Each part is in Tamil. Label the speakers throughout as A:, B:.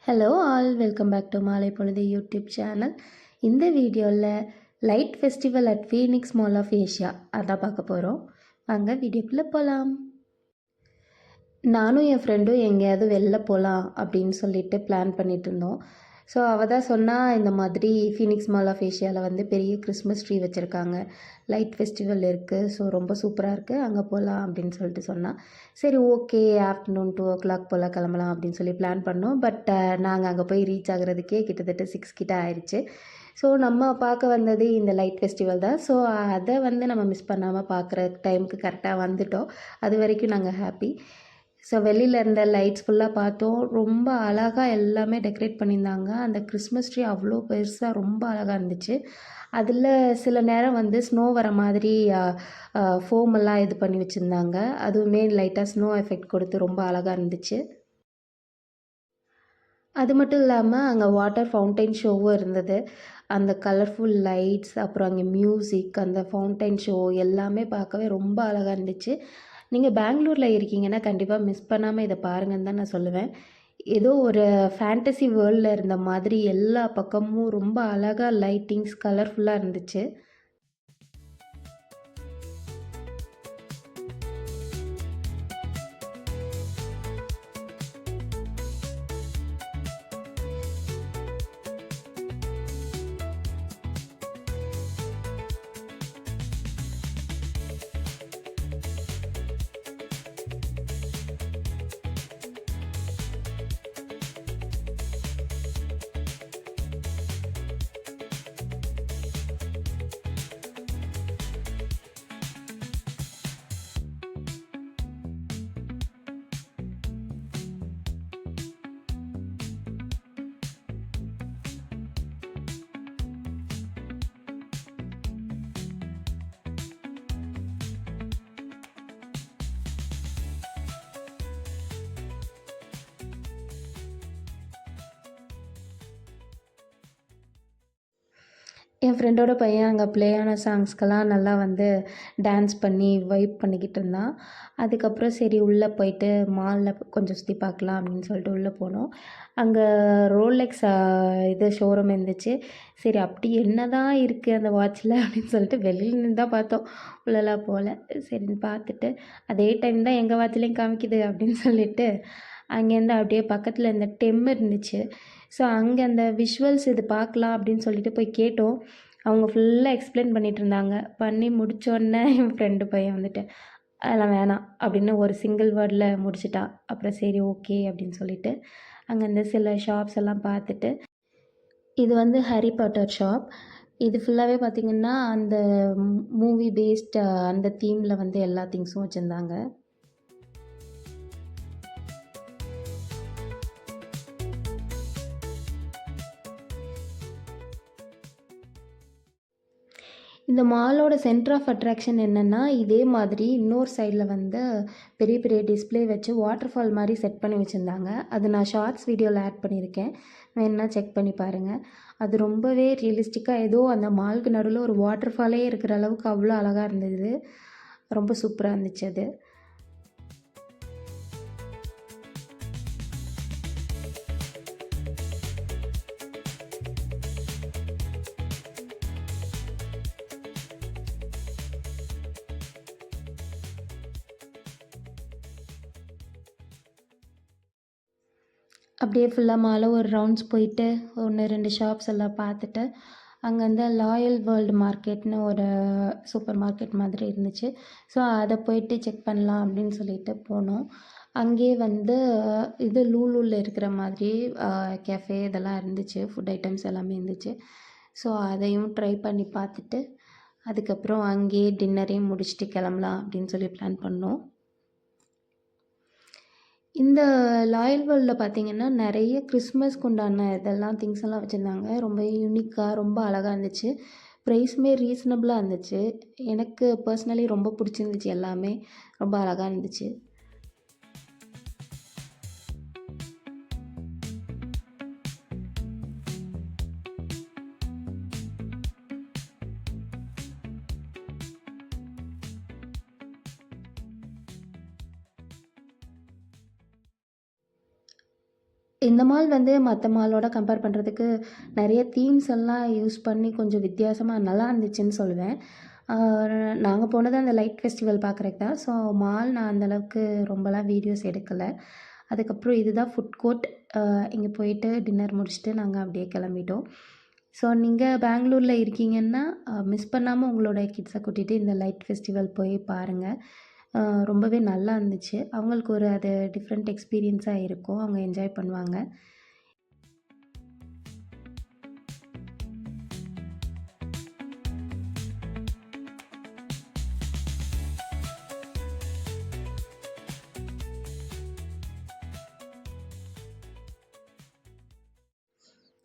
A: Hello all, welcome back to மாலை பொழுது யூடியூப் சேனல். இந்த வீடியோவில் light festival at Phoenix mall of Asia அதான் பார்க்க போகிறோம். வாங்க வீடியோக்குள்ளே போகலாம். நானும் என் ஃப்ரெண்டும் எங்கேயாவது வெளில போகலாம் அப்படின்னு சொல்லிட்டு பிளான் பண்ணிட்டு இருந்தோம். ஸோ அவள் தான் சொன்னால், இந்த மாதிரி ஃபீனிக்ஸ் மால் ஆஃப் ஏஷியாவில் வந்து பெரிய கிறிஸ்மஸ் ட்ரீ வச்சுருக்காங்க, லைட் ஃபெஸ்டிவல் இருக்குது, ஸோ ரொம்ப சூப்பராக இருக்குது, அங்கே போகலாம் அப்படின்னு சொல்லிட்டு சொன்னால், சரி ஓகே ஆஃப்டர்நூன் 2 o'clock போல் கிளம்பலாம் அப்படின்னு சொல்லி பிளான் பண்ணோம். பட் நாங்கள் அங்கே போய் ரீச் ஆகுறதுக்கே கிட்டத்தட்ட 6 கிட்ட ஆயிடுச்சு. ஸோ நம்ம பார்க்க வந்தது இந்த லைட் ஃபெஸ்டிவல் தான். ஸோ அதை வந்து நம்ம மிஸ் பண்ணாமல் பார்க்குற டைமுக்கு கரெக்டாக வந்துட்டோம். அது வரைக்கும் நாங்கள் ஹாப்பி. ஸோ வெளியில் இருந்த லைட்ஸ் ஃபுல்லாக பார்த்தோம். ரொம்ப அழகாக எல்லாமே டெக்கரேட் பண்ணியிருந்தாங்க. அந்த கிறிஸ்மஸ் ட்ரீ அவ்வளோ பெருசாக ரொம்ப அழகாக இருந்துச்சு. அதில் சில நேரம் வந்து ஸ்னோ வர மாதிரி ஃபோமெல்லாம் இது பண்ணி வச்சுருந்தாங்க. அதுவுமே லைட்டாக ஸ்னோ எஃபெக்ட் கொடுத்து ரொம்ப அழகாக இருந்துச்சு. அது மட்டும் இல்லாமல் அங்கே வாட்டர் ஃபவுண்டைன் ஷோவும் இருந்தது. அந்த கலர்ஃபுல் லைட்ஸ், அப்புறம் அங்கே மியூசிக், அந்த ஃபவுண்டைன் ஷோ எல்லாமே பார்க்கவே ரொம்ப அழகாக இருந்துச்சு. நீங்கள் பெங்களூரில் இருக்கீங்கன்னா கண்டிப்பாக மிஸ் பண்ணாமல் இதை பாருங்கன்னு தான் நான் சொல்லுவேன். ஏதோ ஒரு ஃபேண்டசி வேர்ல்டில் இருந்த மாதிரி எல்லா பக்கமும் ரொம்ப அழகாக லைட்டிங்ஸ் கலர்ஃபுல்லாக இருந்துச்சு. என் ஃப்ரெண்டோட பையன் அங்கே ப்ளே ஆன சாங்ஸ்க்கெல்லாம் நல்லா வந்து டான்ஸ் பண்ணி வைப் பண்ணிக்கிட்டு இருந்தான். அதுக்கப்புறம் சரி உள்ளே போயிட்டு மாலில் கொஞ்சம் சுற்றி பார்க்கலாம் அப்படின்னு சொல்லிட்டு உள்ளே போனோம். அங்கே ரோலெக்ஸ் இது ஷோரூம் இருந்துச்சு. சரி அப்படி என்ன தான் இருக்குது அந்த வாட்சில் அப்படின்னு சொல்லிட்டு வெளியில் நின்று தான் பார்த்தோம், உள்ளெல்லாம் போகல. சரின்னு பார்த்துட்டு அதே டைம் தான் எங்கள் வாட்சிலையும் காமிக்குது அப்படின்னு சொல்லிட்டு அங்கேருந்து அப்படியே பக்கத்தில் இந்த டெம் இருந்துச்சு. ஸோ அங்கே அந்த விஷுவல்ஸ் இது பார்க்கலாம் அப்படின்னு சொல்லிட்டு போய் கேட்டோம். அவங்க ஃபுல்லாக எக்ஸ்பிளைன் பண்ணிகிட்ருந்தாங்க. பண்ணி முடித்தோடனே என் ஃப்ரெண்டு பையன் வந்துட்டு, அதெல்லாம் வேணாம் அப்படின்னு ஒரு சிங்கிள் வேர்டில் முடிச்சிட்டான். அப்புறம் சரி ஓகே அப்படின்னு சொல்லிட்டு அங்கே இந்த சில ஷாப்ஸ் எல்லாம் பார்த்துட்டு, இது வந்து ஹாரி பாட்டர் ஷாப். இது ஃபுல்லாகவே பார்த்திங்கன்னா அந்த மூவி பேஸ்ட் அந்த தீமில் வந்து எல்லா திங்ஸும் வச்சுருந்தாங்க. இந்த மாலோட சென்டர் ஆஃப் அட்ராக்ஷன் என்னென்னா, இதே மாதிரி இன்னொரு சைடில் வந்து பெரிய பெரிய டிஸ்பிளே வச்சு வாட்டர் ஃபால் மாதிரி செட் பண்ணி வச்சுருந்தாங்க. அது நான் ஷார்ட்ஸ் வீடியோவில் ஆட் பண்ணியிருக்கேன், வேணுன்னா செக் பண்ணி பாருங்கள். அது ரொம்பவே ரியலிஸ்டிக்காக ஏதோ அந்த மாலுக்கு நடுவில் ஒரு வாட்டர் ஃபாலே இருக்கிற அளவுக்கு அவ்வளோ அழகாக இருந்தது. ரொம்ப சூப்பராக இருந்துச்சு அது. அப்படியே ஃபுல்லாக மாலை ஒரு ரவுண்ட்ஸ் போயிட்டு 1-2 ஷாப்ஸ் எல்லாம் பார்த்துட்டு, அங்கே வந்து லாயல் வேர்ல்டு மார்க்கெட்னு ஒரு சூப்பர் மார்க்கெட் மாதிரி இருந்துச்சு. ஸோ அதை போயிட்டு செக் பண்ணலாம் அப்படின்னு சொல்லிட்டு போனோம். அங்கேயே வந்து இது லூலூவில் இருக்கிற மாதிரி கேஃபே இதெல்லாம் இருந்துச்சு, ஃபுட் ஐட்டம்ஸ் எல்லாமே இருந்துச்சு. ஸோ அதையும் ட்ரை பண்ணி பார்த்துட்டு, அதுக்கப்புறம் அங்கேயே டின்னரையும் முடிச்சுட்டு கிளம்பலாம் அப்படின்னு சொல்லி பிளான் பண்ணோம். இந்த லாயல் வேர்ல்டில் பார்த்தீங்கன்னா, நிறைய கிறிஸ்மஸ்க்கு உண்டான இதெல்லாம் திங்ஸ் எல்லாம் வச்சுருந்தாங்க. ரொம்ப யூனிக்காக ரொம்ப அழகாக இருந்துச்சு. ப்ரைஸுமே ரீசனபிளாக இருந்துச்சு. எனக்கு பர்சனலி ரொம்ப பிடிச்சிருந்துச்சு எல்லாமே. ரொம்ப அழகாக இருந்துச்சு. இந்த மால் வந்து மத்த மாலோட கம்பேர் பண்ணுறதுக்கு நெறைய தீம்ஸ் எல்லாம் யூஸ் பண்ணி கொஞ்சம் வித்தியாசமா நல்லா இருந்துச்சுன்னு சொல்லுவேன். ஆ நாங்க போனது அந்த லைட் ஃபெஸ்டிவல் பார்க்குறதுக்கு தான். ஸோ மால் நான் அந்த அளவுக்கு ரொம்பலாம் வீடியோஸ் எடுக்கல. அதுக்கப்புறம் இதுதான் ஃபுட் கோர்ட். இங்க போயிட்டு டின்னர் முடிச்சுட்டு நாங்க அப்படியே கிளம்பிட்டோம். ஸோ நீங்க பெங்களூர்ல இருக்கீங்கன்னா, மிஸ் பண்ணாம உங்களோட கிட்ஸ கூட்டிட்டு இந்த லைட் ஃபெஸ்டிவல் போய் பாருங்க. அ ரொம்பவே நல்லா இருந்துச்சு. அவங்களுக்கு ஒரு அது டிஃப்ரெண்ட் எக்ஸ்பீரியன்ஸா இருக்கும். அவங்க என்ஜாய் பண்ணுவாங்க.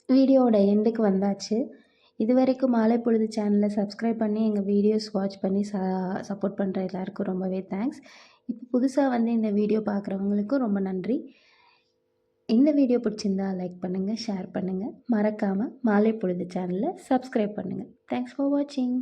A: வீடியோவோட எண்டுக்கு வந்தாச்சு. இதுவரைக்கும் மாலை பொழுது சேனல சப்ஸ்கிரைப் பண்ணி எங்க வீடியோஸ் வாட்ச் பண்ணி சப்போர்ட் பண்ற எல்லாருக்கும் ரொம்பவே தேங்க்ஸ். இப்போ புதுசா வந்து இந்த வீடியோ பார்க்குறவங்களுக்கும் ரொம்ப நன்றி. இந்த வீடியோ பிடிச்சிருந்தா லைக் பண்ணுங்க, ஷேர் பண்ணுங்க. மறக்காம மாலை பொழுது சேனல சப்ஸ்கிரைப் பண்ணுங்க. தேங்க்ஸ் ஃபார் வாட்சிங்.